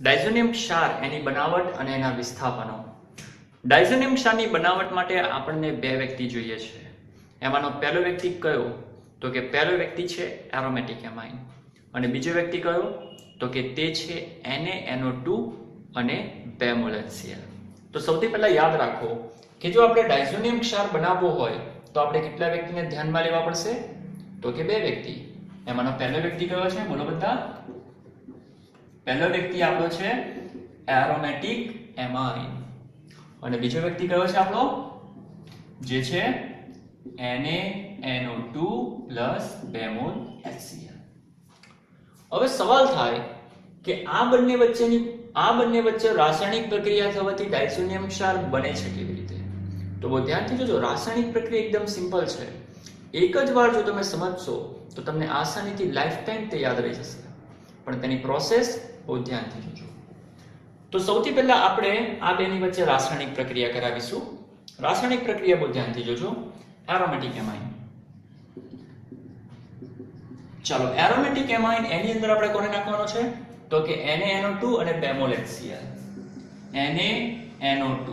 Diazonium ક્ષાર એની બનાવટ અને એના વિસ્થાપનો. ડાયઝોનિયમ ક્ષારની બનાવટ માટે આપણને બે વ્યક્તિ જોઈએ છે. એમાંનો પહેલો વ્યક્તિ કયો? તો કે પહેલો વ્યક્તિ છે એરોમેટિક એમાઇન અને બીજો વ્યક્તિ કયો? તો કે તે છે NaNO2 અને 2 મોલ HCl. તો સૌથી પહેલા યાદ રાખો કે જો આપણે ડાયઝોનિયમ ક્ષાર બનાવવો હોય તો આપણે કેટલા વ્યક્તિને ધ્યાનમાં લેવા પડશે? તો કે બે વ્યક્તિ. એમાંનો પહેલો વ્યક્તિ કયો છે? બોલો બધા. પહેલો વ્યક્તિ આપણો છે એરોમેટિક એમાઇન અને બીજો વ્યક્તિ કયો છે આપણો? જે છે NaNO2 2 મોલ HCl. હવે સવાલ થાય કે આ બંને વચ્ચે રાસાયણિક પ્રક્રિયા થવાથી ડાયઝોનિયમ ક્ષાર બને છે કેવી રીતે? તો બહુ ધ્યાનથી જોજો. રાસાયણિક પ્રક્રિયા એકદમ સિમ્પલ છે. એક જ વાર જો તમે સમજશો તો તમને આસાનીથી લાઈફ ટાઈમ તે યાદ રહી જશે. પણ તેની પ્રોસેસ બહુ ધ્યાનથી જોજો. તો સૌથી પહેલા આપણે આ બેની વચ્ચે રાસાયણિક પ્રક્રિયા કરાવીશું. રાસાયણિક પ્રક્રિયા બહુ ધ્યાનથી જોજો. Aromatic amine. ચાલો, એરોમેટિક એમાઇન એની અંદર આપણે કોને નાખવાનો છે? તો કે NaNO2 અને 2 mall HCl. NaNO2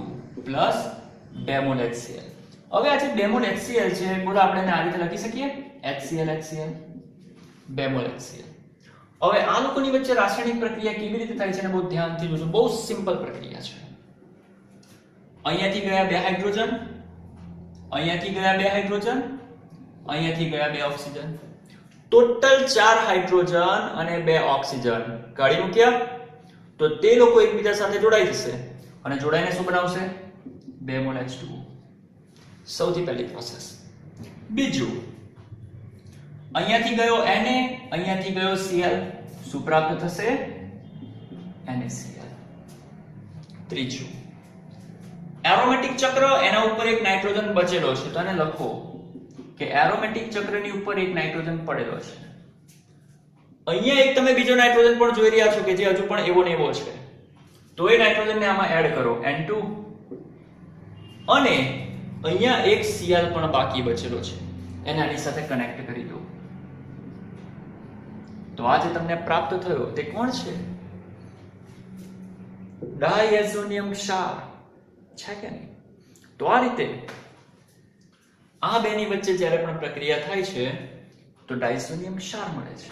2 mall HCl. હવે આ જે 2 મોલ HCl છે, બોલો આપણે એને આ રીતે લખી શકીએ? HCl 2 mall HCl. હવે આ લોકોની વચ્ચે રાસાયણિક પ્રક્રિયા કેવી રીતે થાય છે ને બહુ ધ્યાનથી જોજો. બહુ સિમ્પલ પ્રક્રિયા છે. અહીંયાથી ગયા 2 હાઇડ્રોજન, અહીંયાથી ગયા 2 હાઇડ્રોજન, અહીંયાથી ગયા 2 ઓક્સિજન. ટોટલ 4 હાઇડ્રોજન અને 2 ઓક્સિજન કાઢી મૂક્યા તો તે લોકો એકબીજા સાથે જોડાઈ જશે અને જોડાઈને શું બનાવશે? 2 મોલ H2O. સૌથી પહેલી પ્રોસેસ. બીજું, અહીંયાથી ગયો Na, અહીંયાથી ગયો Cl, શું પ્રાપ્ત થશે? NaCl. ત્રીજું, એરોમેટિક ચક્ર, એના ઉપર એક નાઇટ્રોજન બચેલો છે તો એને લખો કે એરોમેટિક ચક્રની ઉપર એક નાઇટ્રોજન પડેલો છે. અહીંયા એક તમે બીજો નાઇટ્રોજન પણ જોઈ રહ્યા છો કે જે હજુ પણ એવો ને એવો છે. તો એ નાઇટ્રોજનને આમાં એડ કરો, N2, અને અહીંયા એક Cl પણ બાકી બચેલો છે, એને આની સાથે કનેક્ટ કરી દો. તો આ જે તમને પ્રાપ્ત થયો તે કોણ છે? ડાયઝોનિયમ ક્ષાર છે કે નહીં? તો આ રીતે આ બેની વચ્ચે જ્યારે પણ પ્રક્રિયા થાય છે તો ડાયઝોનિયમ ક્ષાર મળે છે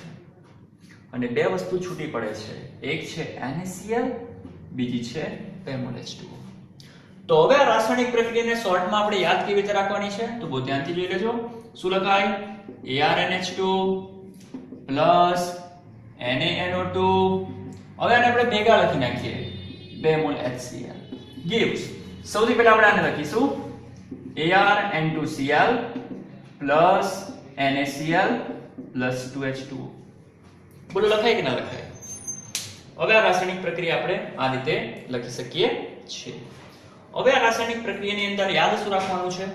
અને બે વસ્તુ છૂટી પડે છે. એક છે NaCl, બીજી છે 2 મોલ H2O. તો હવે આ રાસાયણિક પ્રક્રિયાને શોર્ટમાં આપણે યાદ કેવી રીતે રાખવાની છે તો બહુ ધ્યાનથી જોઈ લેજો. શું લખાય? ArNH2 plus NaNO2. હવે આને આપણે ભેગા લખી નાખીએ, 2 મોલ HCl gives. સૌથી પહેલા આપણે આને લખીશું ArN2Cl plus NaCl plus 2H2O. બોલો લખાય કે ના લખાય? હવે આ રાસાયણિક પ્રક્રિયા આપણે આ રીતે લખી શકીએ છીએ. હવે આ રાસાયણિક પ્રક્રિયાની અંદર યાદ શું રાખવાનું છે?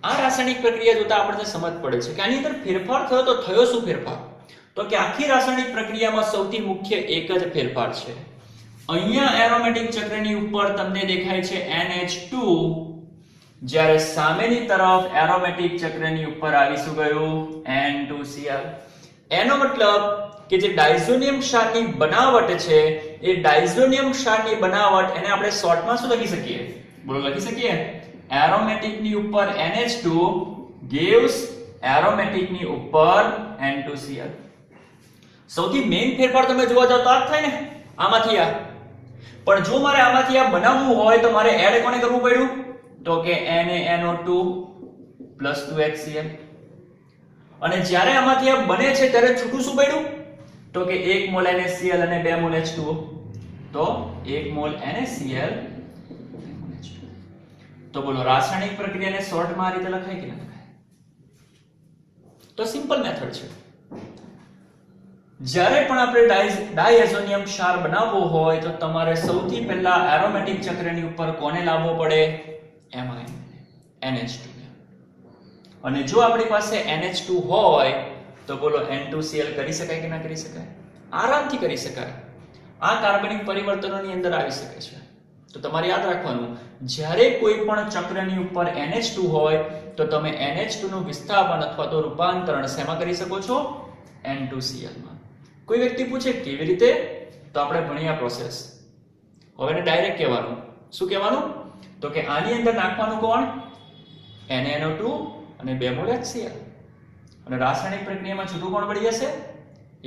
આ રાસાયણિક પ્રક્રિયા જોતા આપણને સમજ પડે છે કે આની અંદર ફેરફાર થયો તો થયો શું ફેરફાર? તો કે આખી રાસાયણિક પ્રક્રિયામાં સૌથી મુખ્ય એક જ ફેરફાર છે. અહીંયા એરોમેટિક ચક્રની ઉપર તમને દેખાય છે NH2, જ્યારે સામેની તરફ એરોમેટિક ચક્રની ઉપર આવી શું ગયું? N2Cl. એનો મતલબ કે જે ડાયઝોનિયમ ક્ષારની બનાવટ છે એ ડાયઝોનિયમ ક્ષારની બનાવટ એને આપણે શોર્ટમાં શું લખી શકીએ? બોલો લખી શકીએ? એરોમેટિક ની ઉપર NH2 gives એરોમેટિક ની ઉપર N2Cl. સૌથી મેઇન ફેરફાર તમે જોવા જાવ તો આ થાય ને, આમાંથી આ. પણ જો મારે આમાંથી આ બનાવવું હોય તો મારે એડ કોને કરવું પડ્યું? તો કે NaNO2 2 HCl. અને જ્યારે આમાંથી આ બને છે ત્યારે છૂટું શું પડ્યું? તો કે 1 મોલ NaCl અને 2 મોલ H2O. તો 1 મોલ NaCl 2 મોલ H2O. તો બોલો રાસાયણિક પ્રક્રિયાને શોર્ટમાં આ રીતે લખાય કે ના લખાય? તો સિમ્પલ મેથડ છે. જ્યારે પણ આપણે ડાયઝોનિયમ ક્ષાર બનાવવો હોય તો તમારે સૌથી પહેલા એરોમેટિક ચક્રની ઉપર કોને લાવવો પડે? Amine, NH2. અને જો આપણી પાસે NH2 હોય તો બોલો N2Cl કરી શકાય કે ના કરી શકાય? આરામથી કરી શકાય. આ કાર્બનિક પરિવર્તનોની અંદર આવી શકે છે. તો તમારે યાદ રાખવાનું, જ્યારે કોઈ પણ ચક્રની ઉપર NH2 હોય તો તમે NH2 નું વિસ્થાપન અથવા તો રૂપાંતરણ શેમાં કરી શકો છો? N2Cl માં. કોઈ વ્યક્તિ પૂછે કેવી રીતે, તો આપણે ભણ્યા પ્રોસેસ હવે એને ડાયરેક્ટ કહેવાનું. શું કહેવાનું? તો કે આની અંદર નાખવાનું કોણ? NaNO2 અને 2 મોલ HCl. અને રાસાયણિક પ્રક્રિયામાં છૂટું કોણ પડી જશે?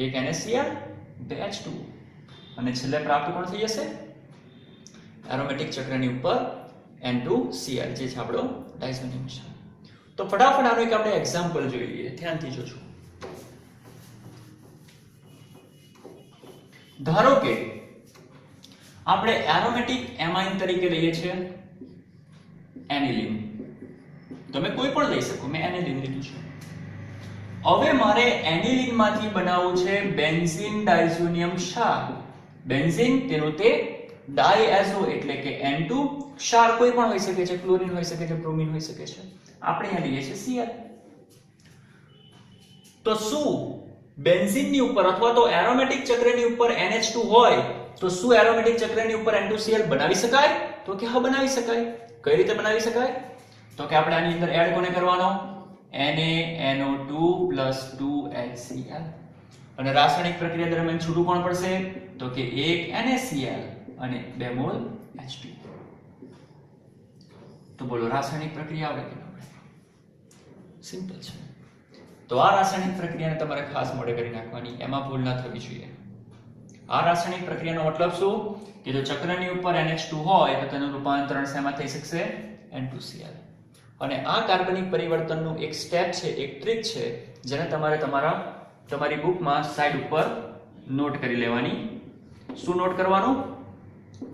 એક NaCl, 2 H2. અને છેલ્લે પ્રાપ્ત કોણ થઈ જશે? એરોમેટિક ચક્રની ઉપર N2Cl, જે છે આપણો ડાયઝોનિયમ છે. તો ફટાફટ આનું એક આપણે એક્ઝામ્પલ જોઈ લઈએ, ધ્યાનથી જોજો. ધારો કે આપણે એરોમેટિક એમાઇન તરીકે લઈએ છીએ એનિલીન. તમે કોઈ પણ લઈ શકો, મેં એનિલીન લીધું છે. હવે મારે એનિલીન માંથી બનાવવું છે બેન્ઝીન ડાયઝોનિયમ ક્ષાર. બેન્ઝીન તેનો તે ડાયએઝો એટલે કે N2. ક્ષાર કોઈ પણ હોઈ શકે છે, ક્લોરીન હોઈ શકે છે, બ્રોમિન હોઈ શકે છે. આપણે અહીંયા લઈએ છીએ Cl. તો શું બેન્ઝીનની ઉપર અથવા તો એરોમેટિક ચક્રની ઉપર NH2 હોય તો શું એરોમેટિક ચક્રની ઉપર N2Cl બનાવી શકાય? તો કે હા, બનાવી શકાય. કઈ રીતે બનાવી શકાય? તો કે આપણે આની અંદર એડ કોને કરવાનો? NaNO2 + 2HCl. અને રાસાયણિક પ્રક્રિયા દરમિયાન છૂટું કોણ પડશે? તો કે એક NaCl અને 2 મોલ H2. તો બોલો, રાસાયણિક પ્રક્રિયા આવડે કે ન આવડે? સિમ્પલ છે. તો આ રાસાયણિક પ્રક્રિયાને તમારે ખાસ મોઢે કરી નાખવાની, એમાં ભૂલ ના થવી જોઈએ. આ રાસાયણિક પ્રક્રિયાનો મતલબ શું? કે જો ચક્રની ઉપર NH2 હોય તો તેનું રૂપાંતરણ શેમાં થઈ શકશે? N2Cl. અને આ કાર્બનિક પરિવર્તનનું એક સ્ટેપ છે, એક ટ્રીક છે, જેને તમારે તમારી બુકમાં સાઈડ ઉપર નોટ કરી લેવાની. શું નોટ કરવાનું?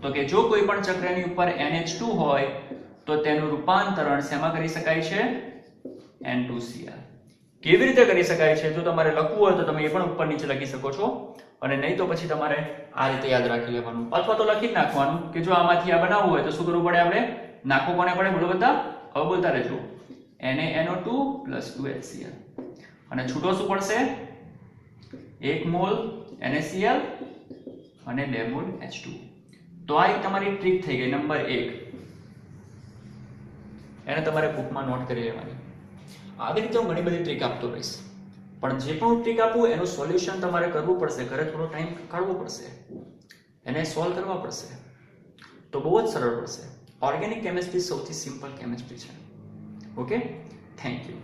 તો કે જો કોઈ પણ ચક્રની ઉપર NH2 હોય તો તેનું રૂપાંતરણ શેમાં કરી શકાય છે? N2Cl. કેવી રીતે કરી શકાય છે? જો તમારે લખવું હોય તો તમે એ પણ ઉપર નીચે લખી શકો છો, અને નહીં તો પછી તમારે આ રીતે યાદ રાખી લેવાનું, અથવા તો લખી જ નાખવાનું કે જો આમાંથી આ બનાવવું હોય તો શું કરવું પડે? આપણે નાખવું કોને પડે? બોલો બધા, હવે બોલતા રહેજો. NaNO2 + 2HCl. અને છૂટો શું પડશે? 1 મોલ NaCl અને 2 મોલ H2. તો આ એક તમારી ટ્રીક થઈ ગઈ નંબર 1. એને તમારે બુકમાં નોટ કરી લેવાની. આવી રીતે હું ઘણી બધી ટ્રીક આપતો રહીશ, પણ જે પણ ટ્રીક આપું એનું સોલ્યુશન તમારે કરવું પડશે. ઘરે થોડો ટાઈમ કાઢવો પડશે, એને સોલ્વ કરવા પડશે, તો બહુ જ સરળ પડશે. ઓર્ગેનિક કેમિસ્ટ્રી સૌથી સિમ્પલ કેમિસ્ટ્રી છે. Okay, thank you.